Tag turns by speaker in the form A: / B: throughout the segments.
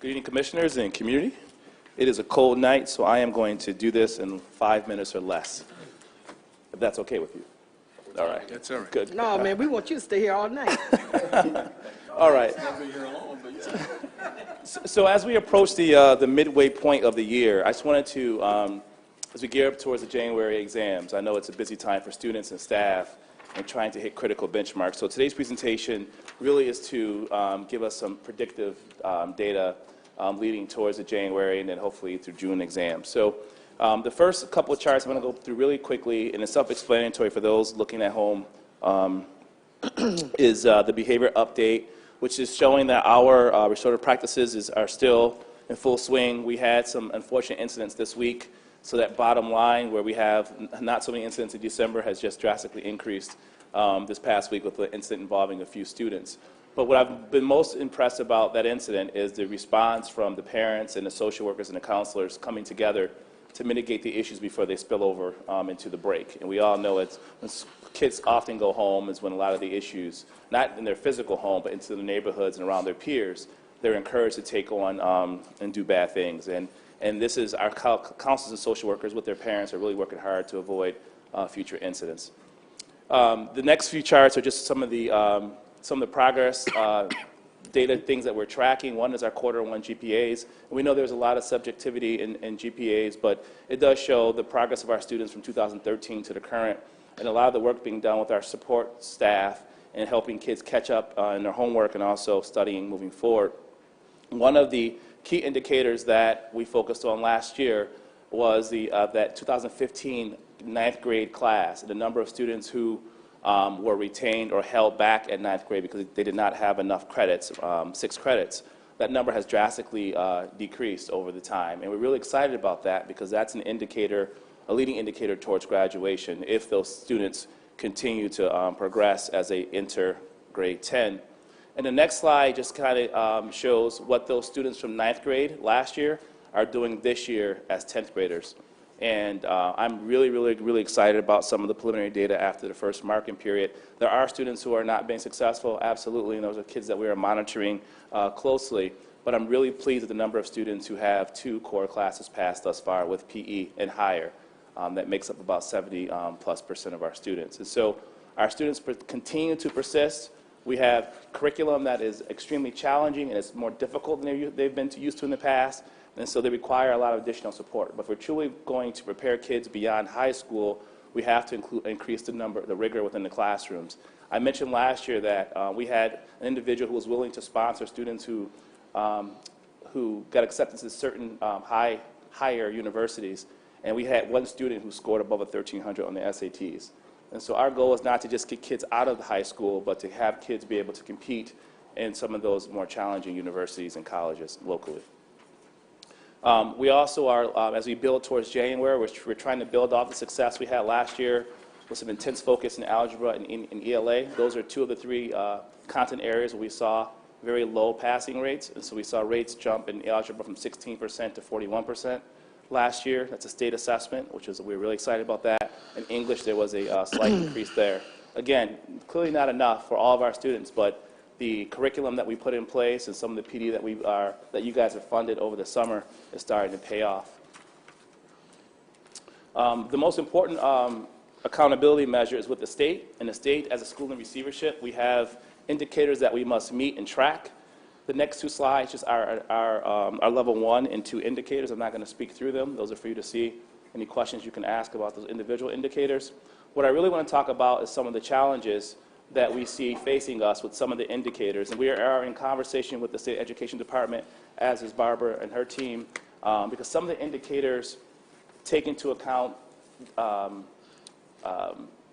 A: Good evening, commissioners and community. It is a cold night, so I am going to do this in 5 minutes or less, if that's okay with you. All right.
B: That's all right.
A: Good.
C: No, man, we want you to stay here all night.
A: All right. So as we approach the midway point of the year, I just wanted to, as we gear up towards the January exams, I know it's a busy time for students and staff and trying to hit critical benchmarks. So today's presentation really is to give us some predictive data leading towards the January and then hopefully through June exams. So the first couple of charts I'm going to go through really quickly, and it's self-explanatory for those looking at home, is the behavior update, which is showing that our restorative practices are still in full swing. We had some unfortunate incidents this week, so that bottom line where we have not so many incidents in December has just drastically increased this past week with the incident involving a few students. But what I've been most impressed about that incident is the response from the parents and the social workers and the counselors coming together to mitigate the issues before they spill over into the break. And we all know it's when kids often go home is when a lot of the issues, not in their physical home, but into the neighborhoods and around their peers, they're encouraged to take on and do bad things. And this is our counselors and social workers with their parents are really working hard to avoid future incidents. The next few charts are just some of the progress data things that we're tracking. One is our Q1 GPAs. And we know there's a lot of subjectivity in GPAs, but it does show the progress of our students from 2013 to the current, and a lot of the work being done with our support staff and helping kids catch up in their homework and also studying moving forward. One of the key indicators that we focused on last year was that 2015 ninth grade class, the number of students who were retained or held back at ninth grade because they did not have enough credits, 6 credits. That number has drastically decreased over the time. And we're really excited about that because that's an indicator, a leading indicator towards graduation if those students continue to progress as they enter grade 10. And the next slide just kind of shows what those students from ninth grade last year are doing this year as 10th graders. And I'm really excited about some of the preliminary data after the first marking period. There are students who are not being successful, absolutely, and those are kids that we are monitoring closely. But I'm really pleased with the number of students who have 2 core classes passed thus far with PE and higher. That makes up about 70+% of our students. And so our students continue to persist. We have curriculum that is extremely challenging and it's more difficult than they've been used to in the past. And so they require a lot of additional support. But if we're truly going to prepare kids beyond high school, we have to increase the rigor within the classrooms. I mentioned last year that we had an individual who was willing to sponsor students who got accepted to certain higher universities. And we had one student who scored above a 1,300 on the SATs. And so our goal is not to just get kids out of the high school, but to have kids be able to compete in some of those more challenging universities and colleges locally. We also are, as we build towards January, we're trying to build off the success we had last year with some intense focus in algebra and in ELA. Those are 2 of the 3 content areas where we saw very low passing rates. And so we saw rates jump in algebra from 16% to 41% last year. That's a state assessment, we're really excited about that. In English, there was a slight increase there. Again, clearly not enough for all of our students, but the curriculum that we put in place and some of the PD that you guys have funded over the summer is starting to pay off. The most important accountability measure is with the state. And the state, as a school in receivership, we have indicators that we must meet and track. The next 2 slides just are level 1 and 2 indicators. I'm not going to speak through them. Those are for you to see. Any questions you can ask about those individual indicators. What I really want to talk about is some of the challenges that we see facing us with some of the indicators. And we are in conversation with the State Education Department, as is Barbara and her team, because some of the indicators take into account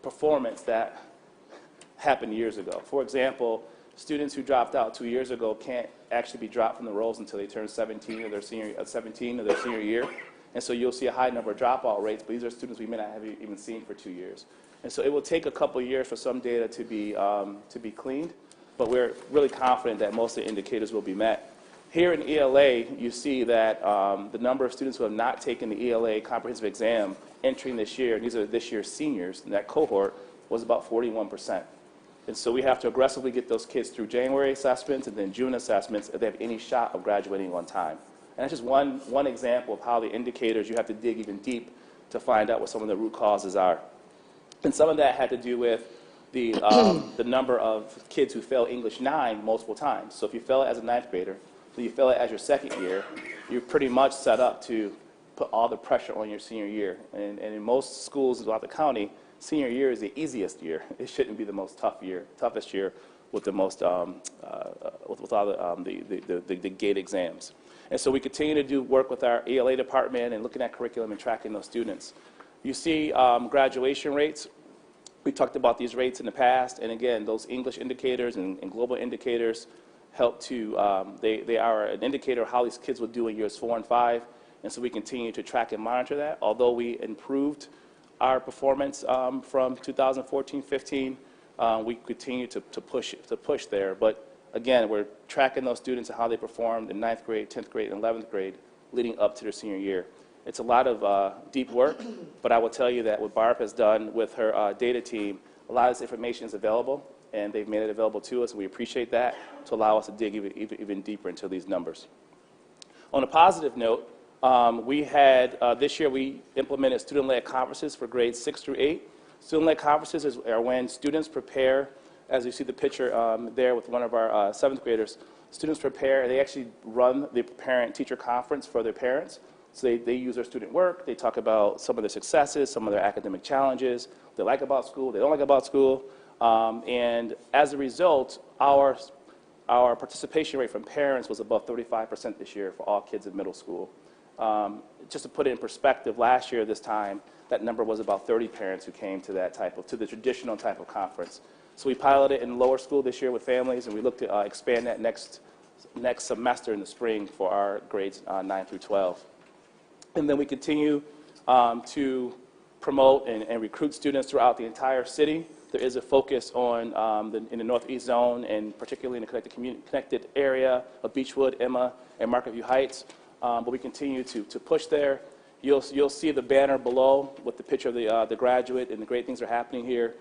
A: performance that happened years ago. For example, students who dropped out 2 years ago can't actually be dropped from the rolls until they turn 17 of their senior year. And so you'll see a high number of dropout rates, but these are students we may not have even seen for 2 years. And so it will take a couple of years for some data to be cleaned, but we're really confident that most of the indicators will be met. Here in ELA, you see that the number of students who have not taken the ELA comprehensive exam entering this year, and these are this year's seniors, in that cohort, was about 41%. And so we have to aggressively get those kids through January assessments and then June assessments if they have any shot of graduating on time. And that's just one example of how the indicators, you have to dig even deep to find out what some of the root causes are. And some of that had to do with the number of kids who fail English 9 multiple times. So if you fail it as a 9th grader, so you fail it as your second year, you're pretty much set up to put all the pressure on your senior year. And in most schools throughout the county, senior year is the easiest year. It shouldn't be the most toughest year with the most with all the gate exams. And so we continue to do work with our ELA department and looking at curriculum and tracking those students. You see graduation rates. We talked about these rates in the past, and again, those English indicators and global indicators help to, they are an indicator of how these kids will do in years 4 and 5, and so we continue to track and monitor that. Although we improved our performance from 2014-15, we continue to push there. But again, we're tracking those students and how they performed in 9th grade, 10th grade, and 11th grade leading up to their senior year. It's a lot of deep work, but I will tell you that what Barb has done with her data team, a lot of this information is available, and they've made it available to us, and we appreciate that, to allow us to dig even deeper into these numbers. On a positive note, we had, this year we implemented student-led conferences for grades 6 through 8. Student-led conferences are when students prepare, as you see the picture there with one of our 7th graders, students prepare, they actually run the parent-teacher conference for their parents. So they use their student work, they talk about some of their successes, some of their academic challenges, what they like about school, they don't like about school, and as a result, our participation rate from parents was above 35% this year for all kids in middle school. Just to put it in perspective, last year this time, that number was about 30 parents who came to that to the traditional type of conference. So we piloted it in lower school this year with families, and we look to expand that next semester in the spring for our grades 9 through 12. And then we continue to promote and recruit students throughout the entire city. There is a focus on in the Northeast Zone, and particularly in the connected area of Beechwood, Emma, and Market View Heights. But we continue to push there. You'll see the banner below with the picture of the graduate, and the great things are happening here.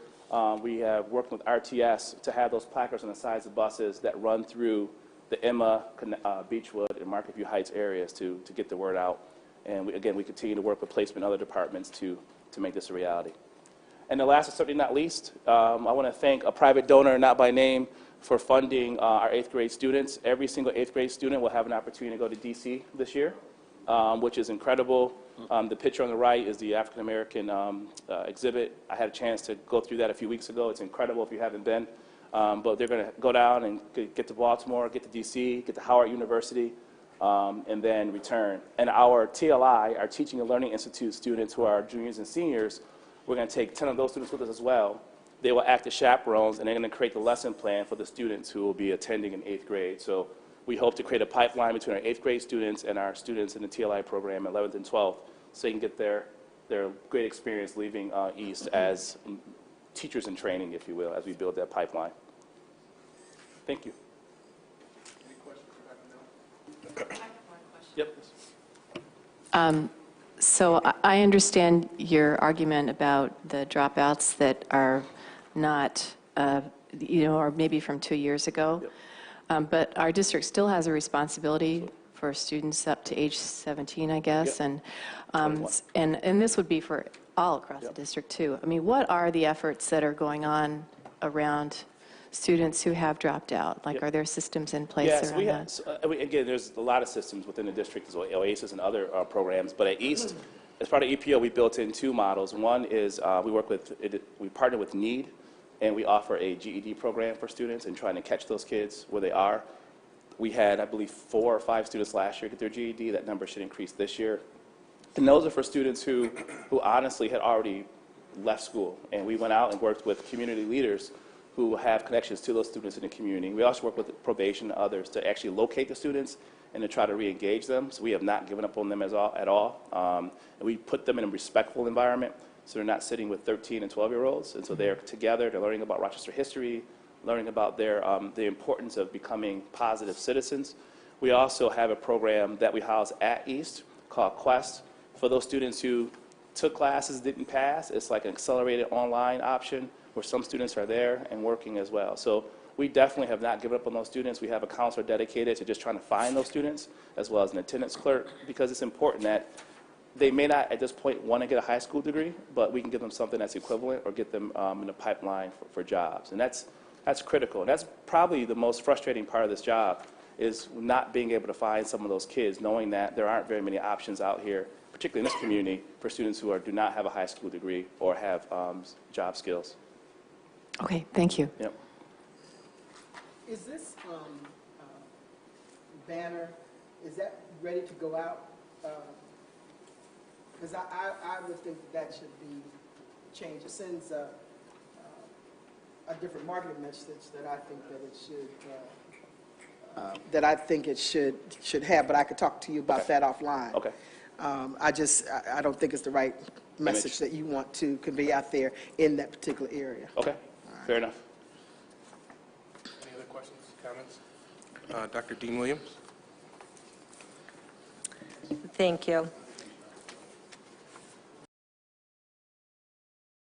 A: We have worked with RTS to have those placards on the sides of buses that run through the Emma, Beechwood, and Market View Heights areas to get the word out. And again, we continue to work with placement and other departments to make this a reality. And the last, but certainly not least, I want to thank a private donor, not by name, for funding our 8th grade students. Every single 8th grade student will have an opportunity to go to DC this year, which is incredible. The picture on the right is the African American exhibit. I had a chance to go through that a few weeks ago. It's incredible if you haven't been. But they're going to go down and get to Baltimore, get to DC, get to Howard University, and then return. And our TLI, our Teaching and Learning Institute students who are juniors and seniors, we're going to take 10 of those students with us as well. They will act as chaperones, and they're going to create the lesson plan for the students who will be attending in 8th grade. So we hope to create a pipeline between our 8th grade students and our students in the TLI program, 11th and 12th, so they can get their great experience leaving East as teachers in training, if you will, as we build that pipeline. Thank you.
B: Any questions for Dr. Miller?
D: I have one question.
A: Yep.
D: So I understand your argument about the dropouts that are not, or maybe from 2 years ago.
A: Yep.
D: But our district still has a responsibility for students up to age 17, I guess.
A: Yep.
D: And this would be for all across
A: Yep.
D: the district, too. I mean, what are the efforts that are going on around students who have dropped out? Like,
A: Yep.
D: are there systems in place
A: Yes,
D: around
A: we have.
D: that?
A: So, again, there's a lot of systems within the district, as well, OASIS and other programs. But at East, as part of EPO, we built in 2 models. One is we partner with NEED, and we offer a GED program for students and trying to catch those kids where they are. We had, I believe, 4 or 5 students last year get their GED. That number should increase this year. And those are for students who honestly had already left school. And we went out and worked with community leaders who have connections to those students in the community. We also work with probation and others to actually locate the students and to try to re-engage them. So we have not given up on them at all. And we put them in a respectful environment so they're not sitting with 13 and 12-year-olds. And so they're together, they're learning about Rochester history, learning about the importance of becoming positive citizens. We also have a program that we house at East called Quest for those students who took classes, didn't pass. It's like an accelerated online option where some students are there and working as well. So we definitely have not given up on those students. We have a counselor dedicated to just trying to find those students, as well as an attendance clerk, because it's important that they may not at this point want to get a high school degree, but we can give them something that's equivalent or get them in the pipeline for jobs. And that's critical. That's probably the most frustrating part of this job, is not being able to find some of those kids, knowing that there aren't very many options out here, particularly in this community, for students who do not have a high school degree or have job skills.
D: Okay, thank you.
A: Yep.
C: Is this banner, is that ready to go out? Because I would think that should be changed. It sends a different marketing message that I think that it should have, but I could talk to you about that offline.
A: Okay.
C: I don't think it's the right message that you want to convey out there in that particular area.
A: Okay. Fair enough.
B: Any other questions, comments? Dr. Dean Williams?
E: Thank you.